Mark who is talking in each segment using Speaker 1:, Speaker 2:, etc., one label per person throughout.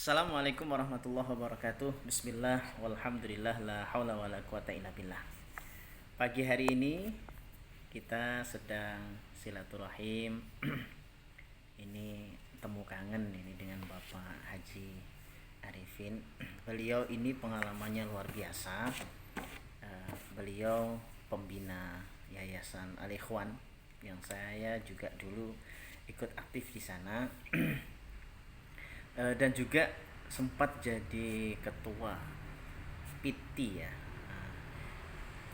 Speaker 1: Assalamualaikum warahmatullahi wabarakatuh. Bismillah walhamdulillah la haula wala quwata illa billah. Pagi hari ini kita sedang silaturahim. Ini temu kangen ini dengan Bapak Haji Arifin. Beliau ini pengalamannya luar biasa. Beliau pembina Yayasan Al-Ikhwan yang saya juga dulu ikut aktif di sana. Dan juga sempat jadi ketua PT ya,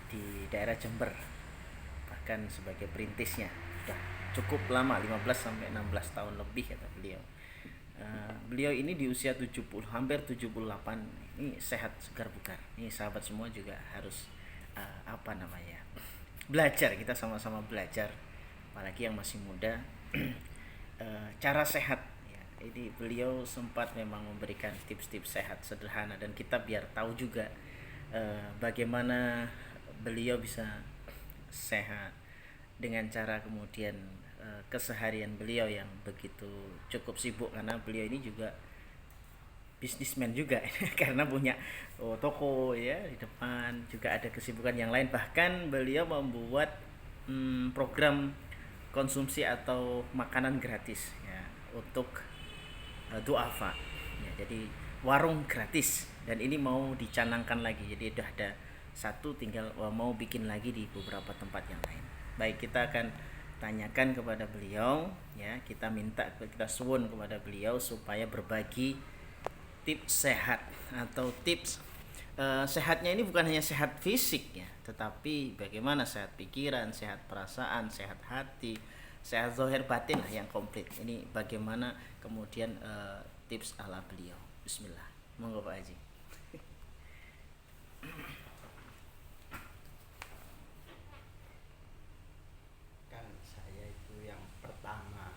Speaker 1: di daerah Jember, bahkan sebagai perintisnya sudah cukup lama, 15 sampai 16 tahun lebih kata beliau. Beliau ini di usia 70, hampir 78, ini sehat segar bugar. Ini sahabat semua juga harus belajar, kita sama-sama belajar, apalagi yang masih muda. Cara sehat. Jadi beliau sempat memang memberikan tips-tips sehat sederhana, dan kita biar tahu juga bagaimana beliau bisa sehat dengan cara kemudian keseharian beliau yang begitu cukup sibuk, karena beliau ini juga bisnismen juga karena punya toko ya di depan, juga ada kesibukan yang lain. Bahkan beliau membuat program konsumsi atau makanan gratis ya untuk duafa ya, jadi warung gratis, dan ini mau dicanangkan lagi, jadi udah ada satu, tinggal mau bikin lagi di beberapa tempat yang lain. Baik, kita akan tanyakan kepada beliau ya, kita suwun kepada beliau supaya berbagi tips sehat atau tips sehatnya ini bukan hanya sehat fisik ya, tetapi bagaimana sehat pikiran, sehat perasaan, sehat hati, sehat zahir batin lah yang komplit. Ini bagaimana kemudian tips ala beliau. Bismillah, monggo Pak Haji.
Speaker 2: Kan saya itu yang pertama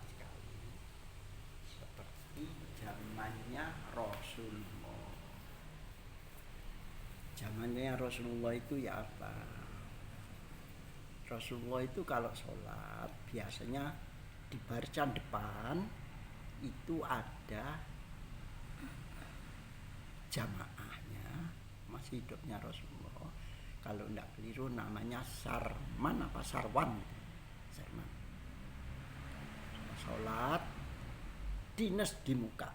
Speaker 2: sekali seperti zamannya Rasulullah. Zamannya Rasulullah itu ya apa? Rasulullah itu kalau sholat biasanya di barisan depan itu ada jamaahnya, masih hidupnya Rasulullah. Kalau tidak keliru namanya Sarman apa Sarwan, Sarman. Sholat dinas di muka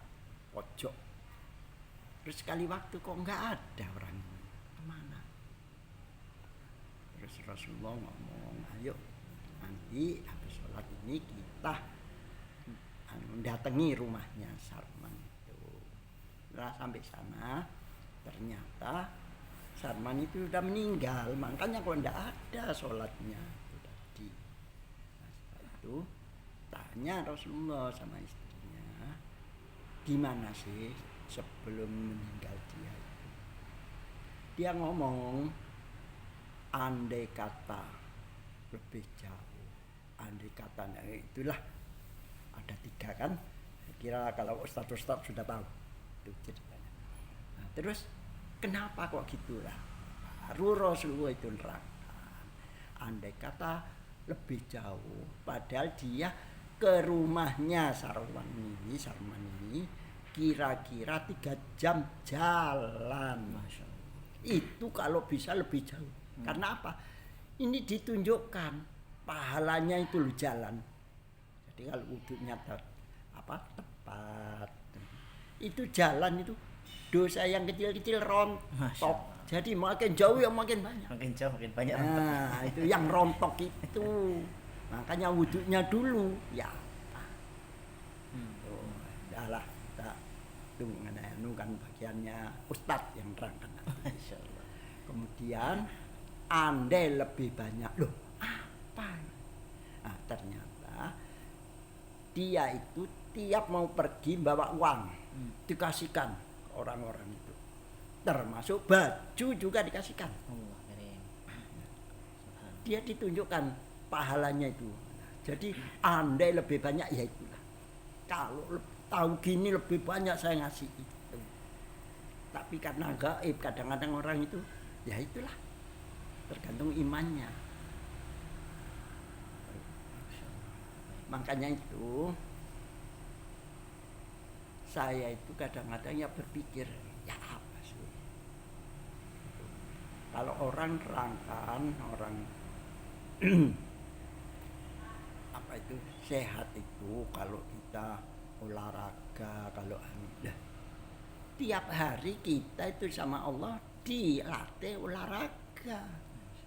Speaker 2: pojok, terus sekali waktu kok nggak ada orang ini, kemana? Terus Rasulullah ngomong, ayo nanti habis sholat ini kita datangi rumahnya Sarman itu. Nah sampai sana ternyata Sarman itu sudah meninggal, makanya kok tidak ada sholatnya itu tadi. Nah, setelah itu tanya Rasulullah sama istrinya, gimana sih sebelum meninggal dia itu? Dia ngomong, andai kata lebih jauh, andai katanya itulah ada 3 kan, kira kalau ustadz sudah tahu itu ceritanya. Nah, terus kenapa kok gitulah, baru Rasulullah itu nerangkan, andai kata lebih jauh, padahal dia ke rumahnya Sarman ini kira-kira 3 jam jalan.
Speaker 1: Masya Allah.
Speaker 2: Itu kalau bisa lebih jauh. Karena apa? Ini ditunjukkan pahalanya itu loh jalan. Jadi kalau wudhunya tepat, itu jalan itu dosa yang kecil-kecil rontok. Jadi makin jauh ya makin banyak.
Speaker 1: Makin jauh makin banyak.
Speaker 2: Nah, itu yang rontok itu. Makanya wudhunya dulu. Ya. Udahlah, kita itu kan bagiannya ustadz yang terangkan nanti.
Speaker 1: Masya Allah.
Speaker 2: Kemudian andai lebih banyak, loh apa? Nah, ternyata dia itu tiap mau pergi bawa uang dikasihkan ke orang-orang itu, termasuk baju juga dikasihkan. Dia ditunjukkan pahalanya itu. Jadi andai lebih banyak ya itulah. Kalau tahu gini lebih banyak saya ngasih itu. Tapi karena gaib kadang-kadang orang itu ya itulah, tergantung imannya. Makanya itu saya itu kadang-kadang ya berpikir, ya apa sih? Kalau orang terangkan, orang apa itu sehat itu kalau kita olahraga, kalau dah, tiap hari kita itu sama Allah dilatih olahraga.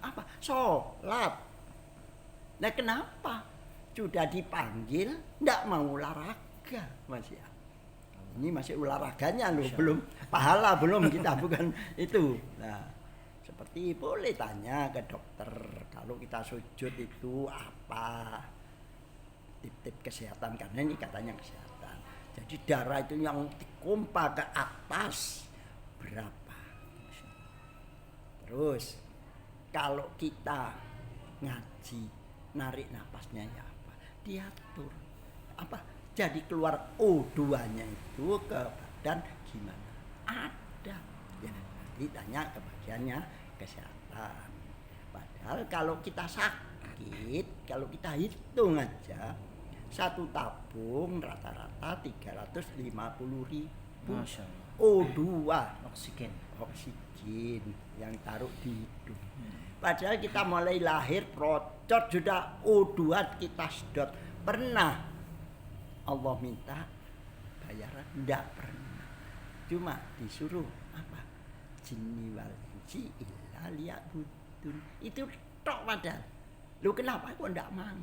Speaker 2: Apa? Sholat. Nah kenapa? Sudah dipanggil, ndak mau olahraga, Mas ya. Ini masih olahraganya loh, belum pahala belum kita bukan itu. Nah, seperti boleh tanya ke dokter kalau kita sujud itu apa tip-tip kesehatan, karena ini katanya kesehatan. Jadi darah itu yang dikompa ke atas berapa. Terus kalau kita ngaji narik napasnya ya apa? Diatur. Apa? Jadi keluar O2-nya itu ke badan gimana? Ada. Ya, nanti tanya ke bagiannya kesehatan. Padahal kalau kita sakit, kalau kita hitung aja satu tabung rata-rata 350.000
Speaker 1: Masya Allah.
Speaker 2: O2
Speaker 1: Oksigen.
Speaker 2: yang taruh di hidung. Padahal kita mulai lahir procot sudah O2 kita sedot. Pernah Allah minta bayaran? Tidak pernah. Cuma disuruh apa? Jinni wal insi illa liya'budun. Itu tok padahal. Lu kenapa kok tidak mau?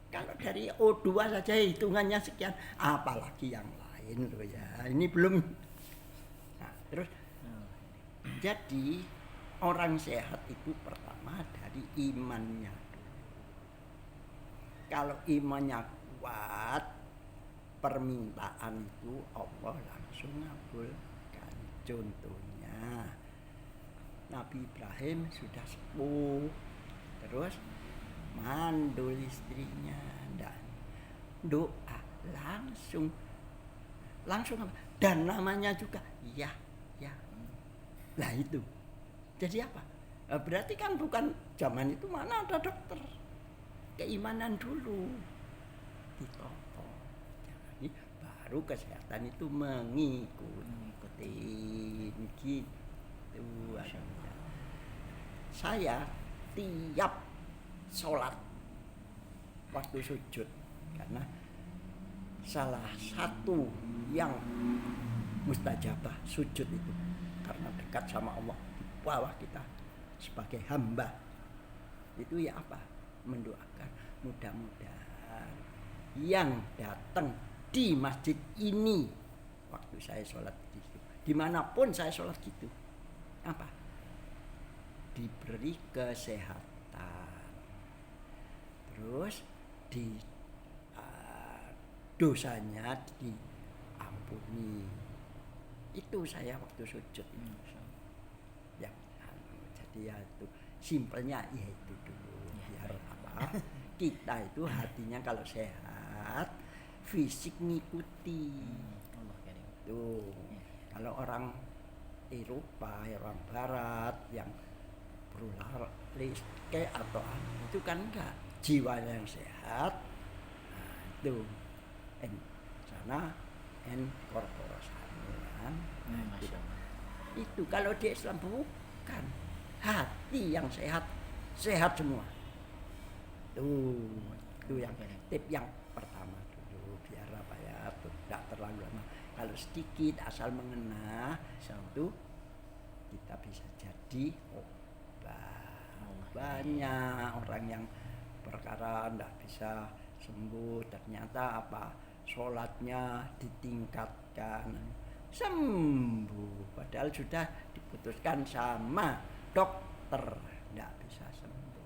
Speaker 2: Kalau dari O2 saja hitungannya sekian, apalagi yang lain loh ya. Ini belum. Nah, terus jadi orang sehat itu pertama dari imannya. Kalau imannya kuat, permintaan itu Allah langsung ngabulkan. Contohnya Nabi Ibrahim sudah sepuh, terus mandul istrinya dan doa langsung apa? Dan namanya juga ya. Nah itu jadi apa? Berarti kan bukan zaman itu mana ada dokter, keimanan dulu ditoto. Jadi baru kesehatan itu mengikuti gitu. Saya tiap sholat waktu sujud, karena salah satu yang mustajabah sujud itu karena dekat sama Allah, di bawah kita sebagai hamba itu ya apa? Mendoakan mudah-mudahan yang datang di masjid ini waktu saya sholat di situ, dimanapun saya sholat gitu, apa? Diberi kesehatan, terus di dosanya diampuni. Itu saya waktu sujud ya, jadi ya itu simpelnya ya itu dulu, biar apa? Kita itu hatinya kalau sehat, fisik ngikuti. Tuh, kalau orang Eropa, orang Barat yang berulah listrik atau itu kan enggak, jiwa yang sehat. Nah, itu sana korporasi kan. Itu kalau di Islam bukan, hati yang sehat semua. Itu yang tip yang pertama dulu, biar apa ya, tidak terlalu lama. Kalau sedikit asal mengena itu kita bisa jadi obat. Banyak orang yang perkara tidak bisa sembuh, ternyata apa, sholatnya ditingkatkan, sembuh, padahal sudah diputuskan sama dokter tidak bisa sembuh.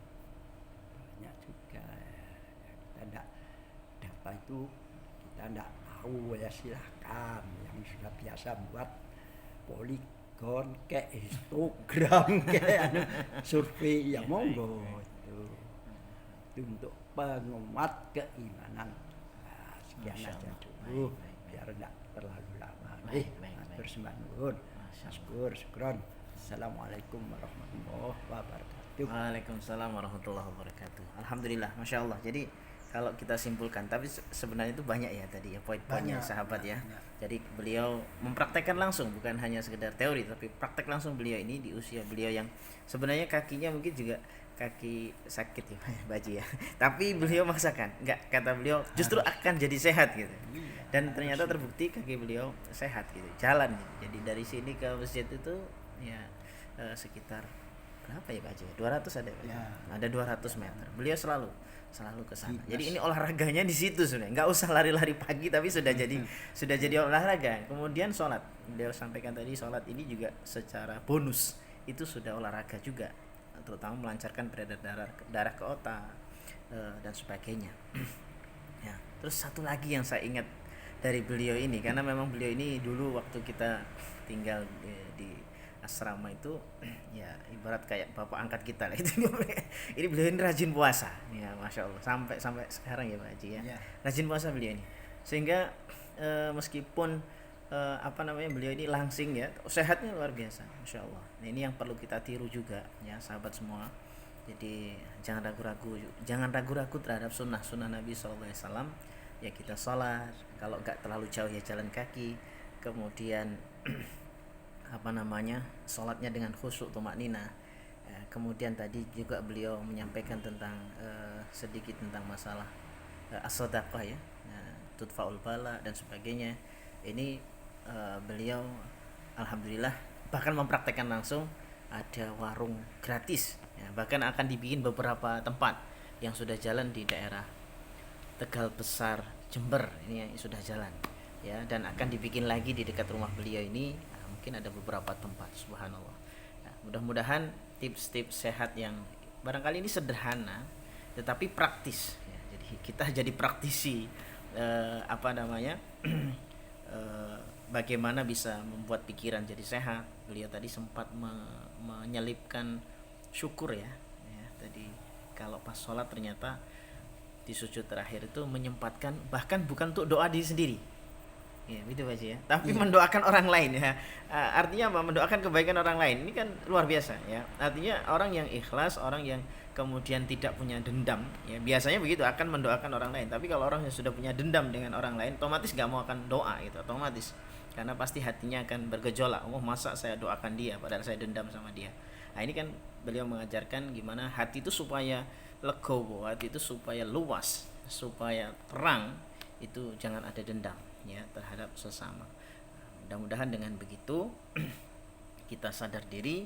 Speaker 2: Banyak juga kita tidak, data itu kita tidak tahu ya, silahkan yang sudah biasa buat poligon kayak histogram kayak survei ya monggo itu untuk penguat keimanan. Nah, sekian aja dulu biar tidak terlalu lama. Bersembah nuwun. Syukron. Assalamualaikum warahmatullahi wabarakatuh.
Speaker 1: Waalaikumsalam warahmatullahi wabarakatuh. Alhamdulillah, masya Allah. Jadi kalau kita simpulkan, tapi sebenarnya itu banyak ya tadi ya poin-poinnya
Speaker 2: Banyak,
Speaker 1: sahabat ya.
Speaker 2: banyak.
Speaker 1: Jadi beliau mempraktekkan langsung, bukan hanya sekedar teori, tapi praktek langsung beliau ini di usia beliau yang sebenarnya kakinya mungkin juga kaki sakit ya Baji ya. Tapi beliau maksakan, enggak, kata beliau justru akan jadi sehat gitu.
Speaker 2: Iya,
Speaker 1: Dan ternyata terbukti kaki beliau sehat gitu, jalan gitu. Jadi dari sini ke masjid itu ya sekitar berapa ya Pak Haji? 200 ada Pak?
Speaker 2: Ya.
Speaker 1: Ada 200 meter. Beliau selalu ke sana.
Speaker 2: Fitness.
Speaker 1: Jadi ini olahraganya di situ sebenarnya. Enggak usah lari-lari pagi tapi sudah jadi olahraga. Kemudian sholat. Beliau sampaikan tadi sholat ini juga secara bonus itu sudah olahraga juga, terutama melancarkan peredaran darah ke otak dan sebagainya. Ya, terus satu lagi yang saya ingat dari beliau ini, karena memang beliau ini dulu waktu kita tinggal di asrama itu ya ibarat kayak bapak angkat kita lah itu. Ini beliau ini rajin puasa ya, masya Allah, sampai sekarang ya Pak Haji ya.
Speaker 2: Ya.
Speaker 1: Rajin puasa beliau ini, sehingga meskipun beliau ini langsing ya, sehatnya luar biasa, masya Allah. Nah, ini yang perlu kita tiru juga ya sahabat semua. Jadi jangan ragu-ragu terhadap sunnah Nabi SAW. Ya kita sholat, kalau nggak terlalu jauh ya jalan kaki, kemudian sholatnya dengan khusyuk tumakninah. Kemudian tadi juga beliau menyampaikan tentang sedikit tentang masalah as-sadaqah ya, tudfaul bala dan sebagainya. Ini beliau alhamdulillah bahkan mempraktekkan langsung, ada warung gratis ya, bahkan akan dibikin beberapa tempat yang sudah jalan di daerah Tegal Besar, Jember ini yang sudah jalan ya, dan akan dibikin lagi di dekat rumah beliau ini. Mungkin ada beberapa tempat, subhanallah. Nah, mudah-mudahan tips-tips sehat yang barangkali ini sederhana tetapi praktis ya. Jadi kita jadi praktisi bagaimana bisa membuat pikiran jadi sehat. Beliau tadi sempat menyelipkan syukur ya. Tadi kalau pas sholat ternyata di sujud terakhir itu menyempatkan, bahkan bukan untuk doa diri sendiri ya, gitu Pak Haji ya, tapi mendoakan orang lain ya. Artinya apa? Mendoakan kebaikan orang lain. Ini kan luar biasa ya. Artinya orang yang ikhlas, orang yang kemudian tidak punya dendam ya, biasanya begitu, akan mendoakan orang lain. Tapi kalau orang yang sudah punya dendam dengan orang lain, otomatis gak mau akan doa gitu, otomatis, karena pasti hatinya akan bergejolak. Oh, masa saya doakan dia padahal saya dendam sama dia. Nah, ini kan beliau mengajarkan gimana hati itu supaya legowo, hati itu supaya luas, supaya terang, itu jangan ada dendam ya terhadap sesama. Mudah-mudahan dengan begitu kita sadar diri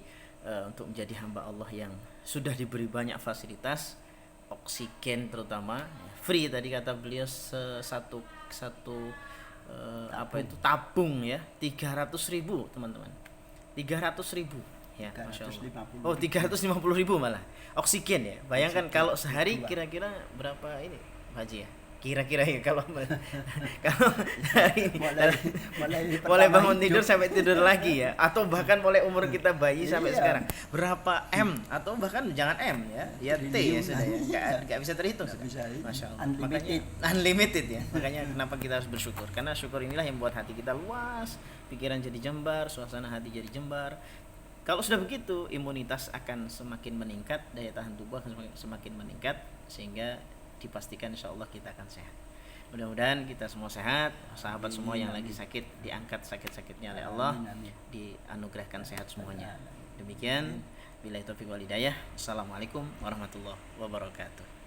Speaker 1: untuk menjadi hamba Allah yang sudah diberi banyak fasilitas, oksigen terutama free tadi kata beliau, satu tabung ya 300.000 teman-teman, 300.000 ya, masya Allah. Oh 350.000 malah oksigen ya. Bayangkan oksigen, kalau sehari kira-kira berapa ini Pak Haji ya, kira-kira ya kalau hari ini mulai bangun tidur sampai tidur lagi ya, atau bahkan mulai umur kita bayi sampai sekarang berapa M, atau bahkan jangan M ya T ya sudah ya, nggak bisa terhitung sudah. Masya Allah, makanya unlimited ya. Makanya kenapa kita harus bersyukur, karena syukur inilah yang membuat hati kita luas, pikiran jadi jembar, suasana hati jadi jembar. Kalau sudah begitu, imunitas akan semakin meningkat, daya tahan tubuh akan semakin meningkat, sehingga dipastikan insya Allah kita akan sehat. Mudah-mudahan kita semua sehat, sahabat semua yang lagi sakit diangkat sakit-sakitnya oleh Allah, dianugerahkan sehat semuanya. Demikian, billahi taufiq wal hidayah. Assalamualaikum warahmatullahi wabarakatuh.